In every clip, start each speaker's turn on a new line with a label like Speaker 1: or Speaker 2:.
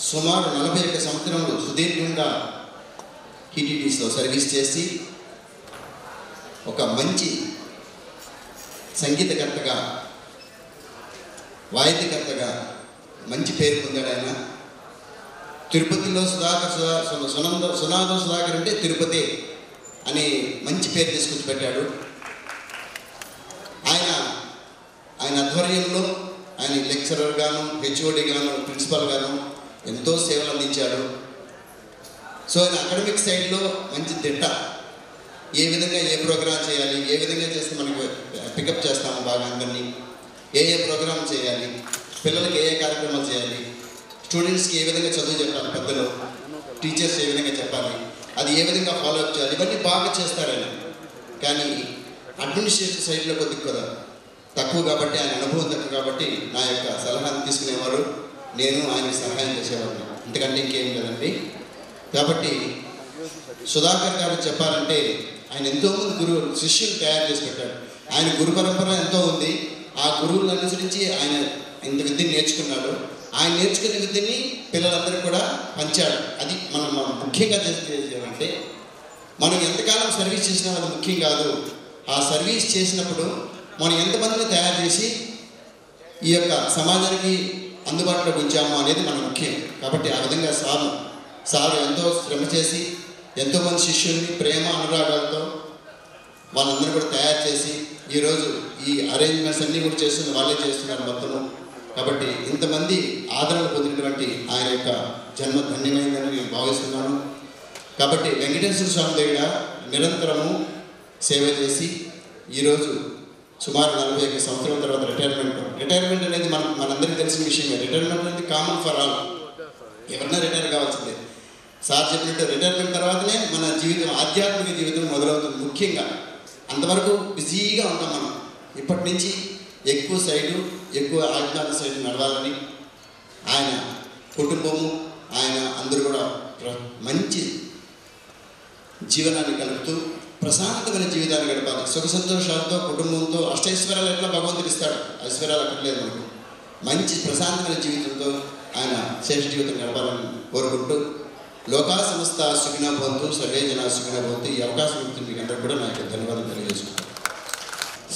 Speaker 1: సుమారు 41 సంవత్సరాలు సుదీర్ఘంగా టీటీడీస్లో సర్వీస్ చేసి ఒక మంచి సంగీతకర్తగా, వాయిద్యకర్తగా మంచి పేరు పొందాడు ఆయన. తిరుపతిలో సునాద సుధాకర్ అంటే తిరుపతి అని మంచి పేరు తీసుకొచ్చి పెట్టాడు. ఆయన ఆధ్వర్యంలో ఆయన లెక్చరర్ గాను, హెచ్ఓడి గాను, ప్రిన్సిపల్ గాను ఎంతో సేవలు అందించాడు. సో ఆయన అకాడమిక్ సైడ్లో మంచి దిట్ట. ఏ విధంగా ఏ ప్రోగ్రామ్ చేయాలి, ఏ విధంగా చేస్తే మనకు పికప్ చేస్తాము బాగా అందరినీ, ఏ ప్రోగ్రామ్ చేయాలి, పిల్లలకి ఏ కార్యక్రమాలు చేయాలి, స్టూడెంట్స్కి ఏ విధంగా చదువు చెప్పాలి, పెద్దలు టీచర్స్ ఏ విధంగా చెప్పాలి, అది ఏ విధంగా ఫాలో అప్ చేయాలి, ఇవన్నీ బాగా చేస్తాడు ఆయన. కానీ అడ్మినిస్ట్రేటివ్ సైడ్లో కొద్దిగా తక్కువ కాబట్టి, ఆయన అనుభవం తక్కువ కాబట్టి నా యొక్క సలహాను తీసుకునేవారు, నేను ఆయనకి సహాయం చేసేవాడిని. ఎందుకంటే ఇంకేం లేదండి. కాబట్టి సుధాకర్ గారు చెప్పాలంటే ఆయన ఎంతోమంది శిష్యులు తయారు చేసి పెట్టాడు. ఆయన గురు పరంపర ఎంతో ఉంది. ఆ గురువులను అనుసరించి ఆయన ఇంత విద్యను నేర్చుకున్నాడు. ఆయన నేర్చుకునే విద్యని పిల్లలందరికీ కూడా పంచాడు. అది మనం ముఖ్యంగా చేసేదంటే, మనం ఎంతకాలం సర్వీస్ చేసినా అది ముఖ్యం కాదు. ఆ సర్వీస్ చేసినప్పుడు మనం ఎంతమందిని తయారు చేసి ఈ యొక్క సమాజానికి అందుబాటులో ఉంచాము అనేది మన ముఖ్యం. కాబట్టి ఆ విధంగా సారు ఎంతో శ్రమ చేసి ఎంతోమంది శిష్యుల్ని ప్రేమ అనురాగాలతో వాళ్ళందరూ కూడా తయారు చేసి ఈరోజు ఈ అరేంజ్మెంట్స్ అన్నీ కూడా చేస్తున్న వాళ్ళే చేస్తున్నారు మొత్తము. కాబట్టి ఇంతమంది ఆదరణ పొందినటువంటి ఆయన యొక్క జన్మ ధన్యమైందని నేను భావిస్తున్నాను. కాబట్టి వెంకటేశ్వర స్వామి దగ్గర నిరంతరము సేవ చేసి ఈరోజు సుమారు 41 సంవత్సరాల తర్వాత రిటైర్మెంట్ అనేది మనందరికీ తెలిసిన విషయమే. రిటైర్మెంట్ అనేది కామన్ ఫర్ ఆల్, ఎవరన్నా రిటైర్ కావాల్సిందే. సార్ చెప్పినట్టు రిటైర్మెంట్ తర్వాతనే మన జీవితం, ఆధ్యాత్మిక జీవితం మొదలవుతుంది. ముఖ్యంగా అంతవరకు బిజీగా ఉంటాం మనం. ఇప్పటి నుంచి ఎక్కువ ఆధ్యాత్మిక సైడ్ నడవాలని ఆయన కుటుంబము, ఆయన అందరూ కూడా మంచి జీవనాన్ని గడుపుతూ ప్రశాంతమైన జీవితాన్ని గడపాలి. సుఖ సంతోషాలతో, కుటుంబంతో, అష్టైశ్వర్యాలు ఎట్లా భగవంతుడు ఇస్తాడు, ఐశ్వర్యాలు అక్కర్లేదు మనకు. మంచి ప్రశాంతమైన జీవితంతో ఆయన శ్రేష్ఠ జీవితం గడపాలని కోరుకుంటూ, లోకా సంస్థ సుఖినో భవంతు, సర్వే జనా సుఖినో భవంతు. ఈ అవకాశం ఇస్తుంది మీకు అందరూ కూడా నాకు ధన్యవాదాలు తెలియజేసుకుంటాను.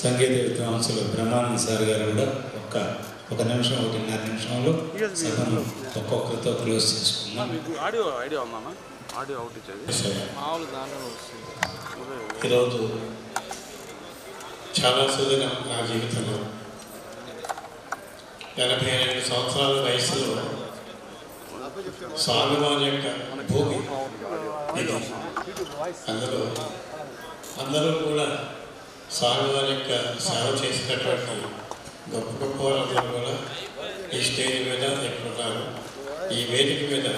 Speaker 2: సంగీత విద్వాంసులు బ్రహ్మానంద సార్ గారు కూడా ఒక నిమిషం, 1.5 నిమిషంలో సభను ఒక్కొక్కరితో క్లోజ్ చేసుకున్నాం. ఈరోజు చాలా సుదినం నా జీవితంలో. 82 సంవత్సరాల వయసులో స్వామివారి యొక్క భూమి ఇది. అందరూ కూడా స్వామివారి యొక్క సేవ చేసినటువంటి గొప్ప వాళ్ళందరూ కూడా ఈ స్టేజ్ మీద ఎక్కడున్నారు. ఈ వేదిక మీద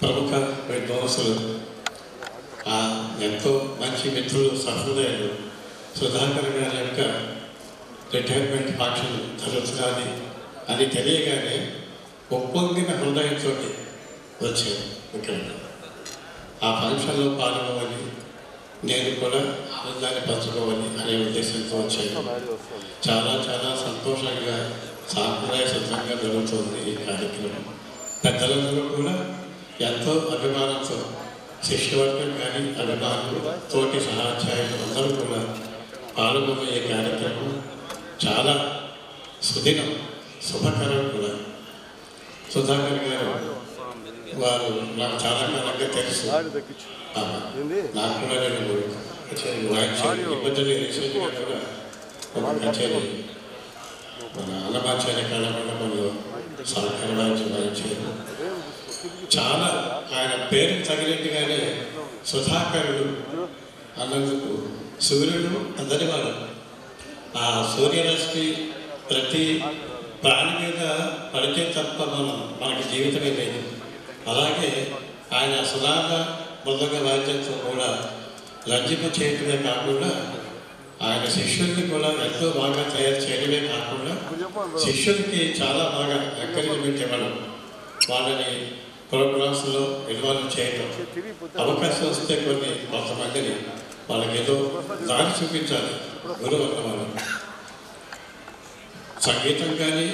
Speaker 2: ప్రముఖ విద్వాంసులు, ఎంతో మంచి మిత్రులు, సహృదయులు సుధాకర్ గారి యొక్క రిటైర్మెంట్ ఫంక్షన్ జరుగుతున్నది అని తెలియగానే ఒప్పొంగిన హృదయంతో వచ్చాను ఇక్కడ. ఆ ఫంక్షన్లో పాల్గొవాలి, నేను కూడా ఆనందాన్ని పంచుకోవాలి అనే ఉద్దేశంతో వచ్చాను. చాలా చాలా సంతోషంగా, సాంప్రదాయబద్ధంగా జరుగుతుంది ఈ కార్యక్రమం. పెద్దలందరూ కూడా ఎంతో అభిమానంతో, శిష్యవర్గం కానీ అభిమానులు, తోటి సహాధ్యాయులు అందరూ కూడా పాల్గొన్న ఈ కార్యక్రమం చాలా సుదినం, శుభకరం కూడా. సుధాకర్ గారు వారు నాకు చాలా కాలంగా తెలుసు. నాకు కూడా నేను కచేరీ వాయించాను. ఈ మధ్యలో రీసెంట్గా కూడా ఒక కచేరీ మన అన్నమాచార్య కళామండపంలో సహకార వాయించారు. చాలా ఆయన పేరుకు తగినట్టుగానే సుధాకరుడు అన్నందుకు సూర్యుడు అందరివాడు. ఆ సూర్యరశ్మి ప్రతి ప్రాణి మీద పడితే తప్ప మనకి జీవితమే లేదు. అలాగే ఆయన సుధాక బృందంగా వాద్యంతో కూడా రంజింప చేయడమే కాకుండా ఆయన శిష్యుల్ని కూడా ఎంతో బాగా తయారు చేయడమే కాకుండా శిష్యులకి చాలా బాగా ఎంకరేజ్మెంట్ ఇవ్వడం, వాళ్ళని ప్రోగ్రామ్స్లో ఇన్వాల్వ్ చేయడం, అవకాశం వస్తే కొంతమందిని వాళ్ళకి ఏదో దారి చూపించాలి గురువు అన్నవాళ్ళు. సంగీతం కానీ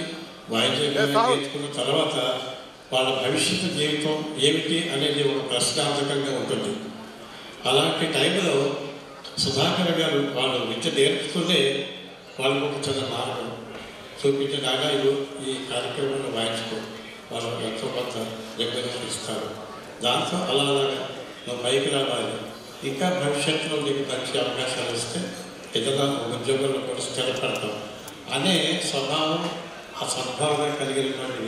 Speaker 2: వాయిద్యం నేర్చుకున్న తర్వాత వాళ్ళ భవిష్యత్తు జీవితం ఏమిటి అనేది ఒక ప్రశ్నార్థకంగా ఉంటుంది. అలాంటి టైంలో సుధాకర్ గారు వాళ్ళు విద్య నేర్పుతూనే వాళ్ళకు ఒక చిన్న మార్గం చూపించడాగా ఈ కార్యక్రమంలో వాయించుకో వాళ్ళు ఎంతో కొంత దగ్గర ఇస్తారు. దాంతో అలాగా నువ్వు పైకి రావాలి, ఇంకా భవిష్యత్తులో నీకు మంచి అవకాశాలు ఇస్తే ఏదైనా ఉద్యోగంలో కూడా స్థిరపడతాం అనే స్వభావం, ఆ సద్భావన కలిగినటువంటి